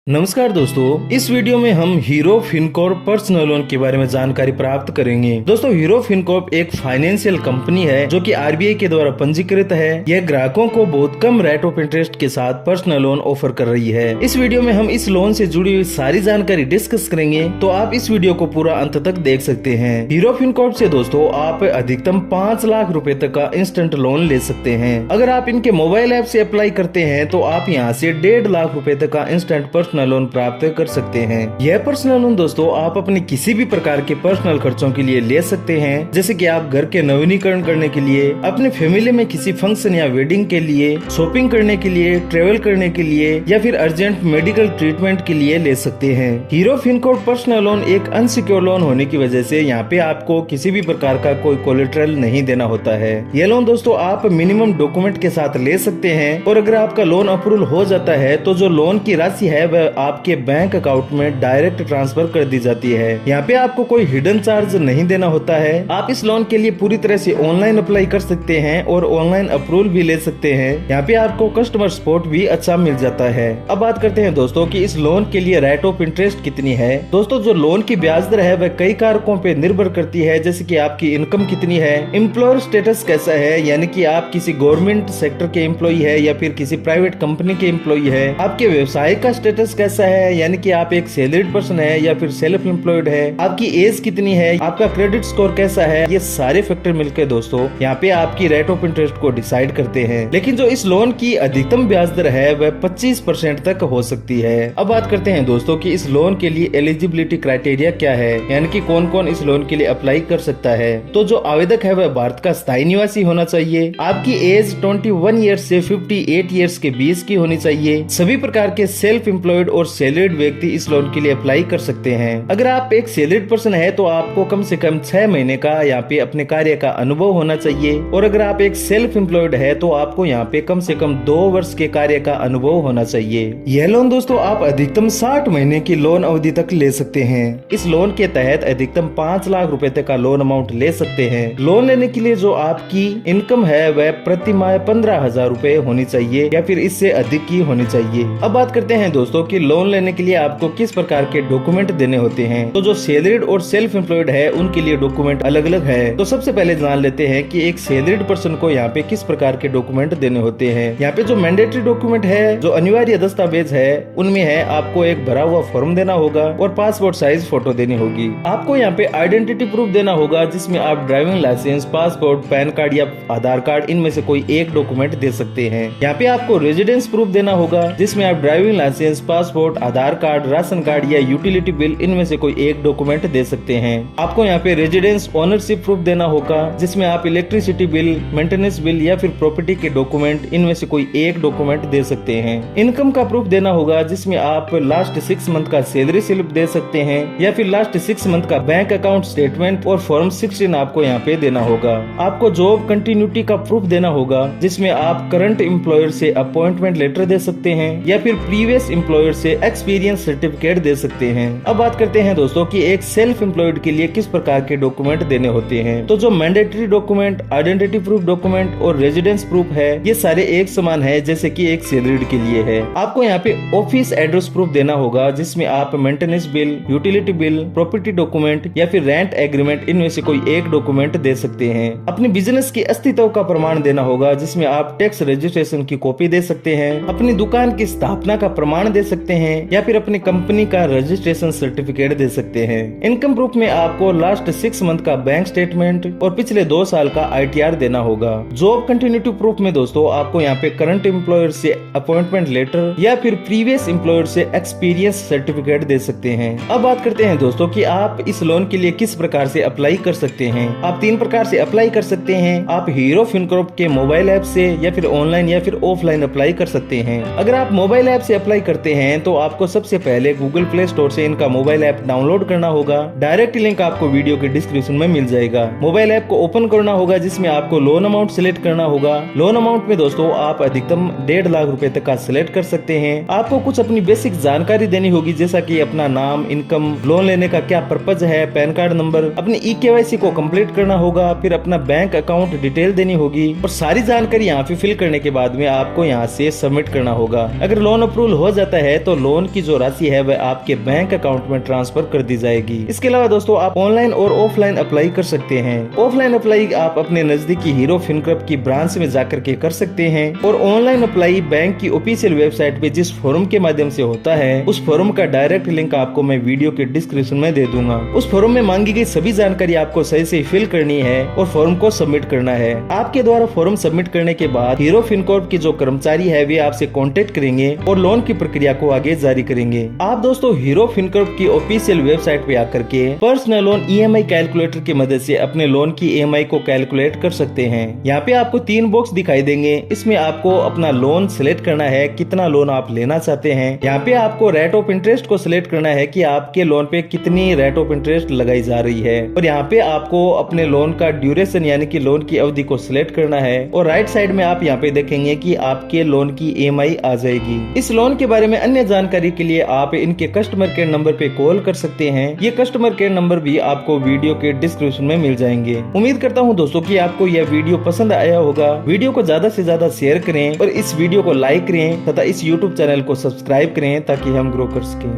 नमस्कार दोस्तों, इस वीडियो में हम हीरो फिनकॉर्प पर्सनल लोन के बारे में जानकारी प्राप्त करेंगे। दोस्तों, हीरो फिनकॉर्प एक फाइनेंशियल कंपनी है जो कि आरबीआई के द्वारा पंजीकृत है। यह ग्राहकों को बहुत कम रेट ऑफ इंटरेस्ट के साथ पर्सनल लोन ऑफर कर रही है। इस वीडियो में हम इस लोन से जुड़ी हुई सारी जानकारी डिस्कस करेंगे, तो आप इस वीडियो को पूरा अंत तक देख सकते हैं। हीरो फिनकॉर्प से दोस्तों आप अधिकतम 5 लाख रुपए तक का इंस्टेंट लोन ले सकते हैं। अगर आप इनके मोबाइल ऐप से अप्लाई करते हैं तो आप यहाँ से 1.5 लाख रुपए तक का इंस्टेंट पर्सनल लोन प्राप्त कर सकते हैं। यह पर्सनल लोन दोस्तों आप अपने किसी भी प्रकार के पर्सनल खर्चों के लिए ले सकते हैं, जैसे कि आप घर के नवीनीकरण करने के लिए, अपने फैमिली में किसी फंक्शन या वेडिंग के लिए, शॉपिंग करने के लिए, ट्रेवल करने के लिए या फिर अर्जेंट मेडिकल ट्रीटमेंट के लिए ले सकते हैं। हीरो फिनकॉर्प पर्सनल लोन एक अनसिक्योर लोन होने की वजह से यहाँ पे आपको किसी भी प्रकार का कोई कोलेटरल नहीं देना होता है। यह लोन दोस्तों आप मिनिमम डॉक्यूमेंट के साथ ले सकते हैं और अगर आपका लोन अप्रूवल हो जाता है तो जो लोन की राशि है वह आपके बैंक अकाउंट में डायरेक्ट ट्रांसफर कर दी जाती है। यहाँ पे आपको कोई हिडन चार्ज नहीं देना होता है। आप इस लोन के लिए पूरी तरह से ऑनलाइन अप्लाई कर सकते हैं और ऑनलाइन अप्रूवल भी ले सकते हैं। यहाँ पे आपको कस्टमर सपोर्ट भी अच्छा मिल जाता है। अब बात करते हैं दोस्तों कि इस लोन के लिए रेट ऑफ इंटरेस्ट कितनी है। दोस्तों, जो लोन की ब्याज दर है वह कई कारकों पे निर्भर करती है, जैसे कि आपकी इनकम कितनी है, एम्प्लॉयर स्टेटस कैसा है, यानी कि आप किसी गवर्नमेंट सेक्टर के एम्प्लॉई है या फिर किसी प्राइवेट कंपनी के एम्प्लॉई है, आपके व्यवसाय का स्टेटस कैसा है, यानी कि आप एक सैलरीड पर्सन है या फिर सेल्फ एम्प्लॉयड है, आपकी एज कितनी है, आपका क्रेडिट स्कोर कैसा है। ये सारे फैक्टर मिलकर दोस्तों यहाँ पे आपकी रेट ऑफ इंटरेस्ट को डिसाइड करते हैं। लेकिन जो इस लोन की अधिकतम ब्याज दर है वह 25% तक हो सकती है। अब बात करते हैं दोस्तों कि इस लोन के लिए एलिजिबिलिटी क्राइटेरिया क्या है, यानी कि कौन कौन इस लोन के लिए अप्लाई कर सकता है। तो जो आवेदक है वह भारत का स्थायी निवासी होना चाहिए, आपकी एज 21 ईयर्स से 58 ईयर्स के बीच की होनी चाहिए। सभी प्रकार के सेल्फ एम्प्लॉयड और सैलरीड व्यक्ति इस लोन के लिए अप्लाई कर सकते हैं। अगर आप एक सैलरीड पर्सन है तो आपको कम से कम 6 महीने का यहाँ पे अपने कार्य का अनुभव होना चाहिए, और अगर आप एक सेल्फ एम्प्लॉयड है तो आपको यहाँ पे कम से कम 2 वर्ष के कार्य का अनुभव होना चाहिए। यह लोन दोस्तों आप अधिकतम 60 महीने की लोन अवधि तक ले सकते हैं। इस लोन के तहत अधिकतम 5 लाख रुपए तक का लोन अमाउंट ले सकते हैं। लोन लेने के लिए जो आपकी इनकम है वह प्रति माह 15,000 रुपए होनी चाहिए या फिर इससे अधिक की होनी चाहिए। अब बात करते हैं दोस्तों कि लोन लेने के लिए आपको किस प्रकार के डॉक्यूमेंट देने होते हैं। तो जो सैलरीड और सेल्फ एम्प्लॉयड है उनके लिए डॉक्यूमेंट अलग अलग है। तो सबसे पहले जान लेते हैं कि एक सैलरीड पर्सन को यहाँ पे किस प्रकार के डॉक्यूमेंट देने होते हैं। यहाँ पे जो मैंडेटरी डॉक्यूमेंट है, जो अनिवार्य दस्तावेज है, उनमें है आपको एक भरा हुआ फॉर्म देना होगा और पासपोर्ट साइज फोटो देनी होगी। आपको यहाँ पे आइडेंटिटी प्रूफ देना होगा, जिसमें आप driving licence, passport, PAN card या आधार कार्ड इनमें से कोई एक डॉक्यूमेंट दे सकते हैं। यहाँ पे आपको रेजिडेंस प्रूफ देना होगा, जिसमें आप ड्राइविंग लाइसेंस, पासपोर्ट, आधार कार्ड, राशन कार्ड या यूटिलिटी बिल इनमें से कोई एक डॉक्यूमेंट दे सकते हैं। आपको यहाँ पे रेजिडेंस ओनरशिप प्रूफ देना होगा, जिसमें आप इलेक्ट्रिसिटी बिल, मेंटेनेंस बिल या फिर प्रॉपर्टी के डॉक्यूमेंट इनमें से कोई एक डॉक्यूमेंट दे सकते हैं। इनकम का प्रूफ देना होगा, जिसमें आप लास्ट 6 मंथ का सैलरी स्लिप दे सकते हैं या फिर लास्ट 6 मंथ का बैंक अकाउंट स्टेटमेंट और फॉर्म 16 आपको यहाँ पे देना होगा। आपको जॉब कंटिन्यूटी का प्रूफ देना होगा, जिसमें आप करंट एम्प्लॉयर से अपॉइंटमेंट लेटर दे सकते हैं या फिर प्रीवियस एम्प्लॉयर से एक्सपीरियंस सर्टिफिकेट दे सकते हैं। अब बात करते हैं दोस्तों कि एक सेल्फ एम्प्लॉयड के लिए किस प्रकार के डॉक्यूमेंट देने होते हैं। तो जो mandatory document, identity proof document और रेजिडेंस प्रूफ है, ये सारे एक समान है जैसे कि एक सैलरीड के लिए है। आपको यहाँ पे ऑफिस एड्रेस प्रूफ देना होगा, जिसमें आप maintenance bill, utility bill, property document या फिर रेंट एग्रीमेंट इनमें से कोई एक डॉक्यूमेंट दे सकते हैं। अपने बिजनेस की अस्तित्व का प्रमाण देना होगा, जिसमें आप टैक्स रजिस्ट्रेशन की कॉपी दे सकते हैं, अपनी दुकान की स्थापना का प्रमाण दे सकते हैं या फिर अपनी कंपनी का रजिस्ट्रेशन सर्टिफिकेट दे सकते हैं। इनकम प्रूफ में आपको लास्ट 6 मंथ का बैंक स्टेटमेंट और पिछले 2 साल का ITR देना होगा। जॉब कंटिन्यूटी प्रूफ में दोस्तों आपको यहाँ पे करंट एम्प्लॉयर से अपॉइंटमेंट लेटर या फिर प्रीवियस एम्प्लॉयर से एक्सपीरियंस सर्टिफिकेट दे सकते हैं। अब बात करते हैं दोस्तों कि आप इस लोन के लिए किस प्रकार से अप्लाई कर सकते हैं। आप 3 प्रकार से अप्लाई कर सकते हैं। आप हीरो फिनकॉर्प के मोबाइल ऐप से या फिर ऑनलाइन या फिर ऑफलाइन अप्लाई कर सकते हैं। अगर आप मोबाइल ऐप से अप्लाई करते हैं तो आपको सबसे पहले गूगल प्ले स्टोर से इनका मोबाइल ऐप डाउनलोड करना होगा। डायरेक्ट लिंक आपको वीडियो के डिस्क्रिप्शन में मिल जाएगा। मोबाइल ऐप को ओपन करना होगा, जिसमें आपको लोन अमाउंट सिलेक्ट करना होगा। लोन अमाउंट में दोस्तों आप अधिकतम 1.5 लाख रुपए तक का सिलेक्ट कर सकते हैं। आपको कुछ अपनी बेसिक जानकारी देनी होगी, जैसा कि अपना नाम, इनकम, लोन लेने का क्या पर्पज है, पैन कार्ड नंबर, अपनी EKYC को कंप्लीट करना होगा, फिर अपना बैंक अकाउंट डिटेल देनी होगी और सारी जानकारी यहाँ पे फिल करने के बाद में आपको यहाँ से सबमिट करना होगा। अगर लोन अप्रूवल हो जाता है है तो लोन की जो राशि है वह आपके बैंक अकाउंट में ट्रांसफर कर दी जाएगी। इसके अलावा दोस्तों आप ऑनलाइन और ऑफलाइन अप्लाई कर सकते हैं। ऑफलाइन अप्लाई आप अपने नजदीकी हीरो फिनकॉर्प की ब्रांच में जाकर के कर सकते हैं और ऑनलाइन अप्लाई बैंक की ऑफिशियल वेबसाइट पे जिस फॉर्म के माध्यम से होता है उस फॉर्म का डायरेक्ट लिंक आपको मैं वीडियो के डिस्क्रिप्शन में दे दूंगा। उस फॉर्म में मांगी गई सभी जानकारी आपको सही से फिल करनी है और फॉर्म को सबमिट करना है। आपके द्वारा फॉर्म सबमिट करने के बाद हीरो फिनकॉर्प के जो कर्मचारी है वे आपसे कांटेक्ट करेंगे और लोन की प्रक्रिया को आगे जारी करेंगे। आप दोस्तों हीरो फिनकॉर्प की ऑफिशियल वेबसाइट पे आकर के पर्सनल लोन EMI कैलकुलेटर की मदद से अपने लोन की EMI को कैलकुलेट कर सकते हैं। यहाँ पे आपको 3 बॉक्स दिखाई देंगे। इसमें आपको अपना लोन सिलेक्ट करना है, कितना लोन आप लेना चाहते हैं। यहाँ पे आपको रेट ऑफ इंटरेस्ट को सिलेक्ट करना है कि आपके लोन पे कितनी रेट ऑफ इंटरेस्ट लगाई जा रही है और यहाँ पे आपको अपने लोन का ड्यूरेशन यानी कि लोन की अवधि को सिलेक्ट करना है और राइट साइड में आप यहाँ पे देखेंगे कि आपके लोन की EMI आ जाएगी। इस लोन के बारे में अन्य जानकारी के लिए आप इनके कस्टमर केयर नंबर पे कॉल कर सकते हैं। ये कस्टमर केयर नंबर भी आपको वीडियो के डिस्क्रिप्शन में मिल जाएंगे। उम्मीद करता हूँ दोस्तों कि आपको यह वीडियो पसंद आया होगा। वीडियो को ज्यादा से ज्यादा शेयर करें और इस वीडियो को लाइक करें तथा इस YouTube चैनल को सब्सक्राइब करें ताकि हम ग्रो कर सकें।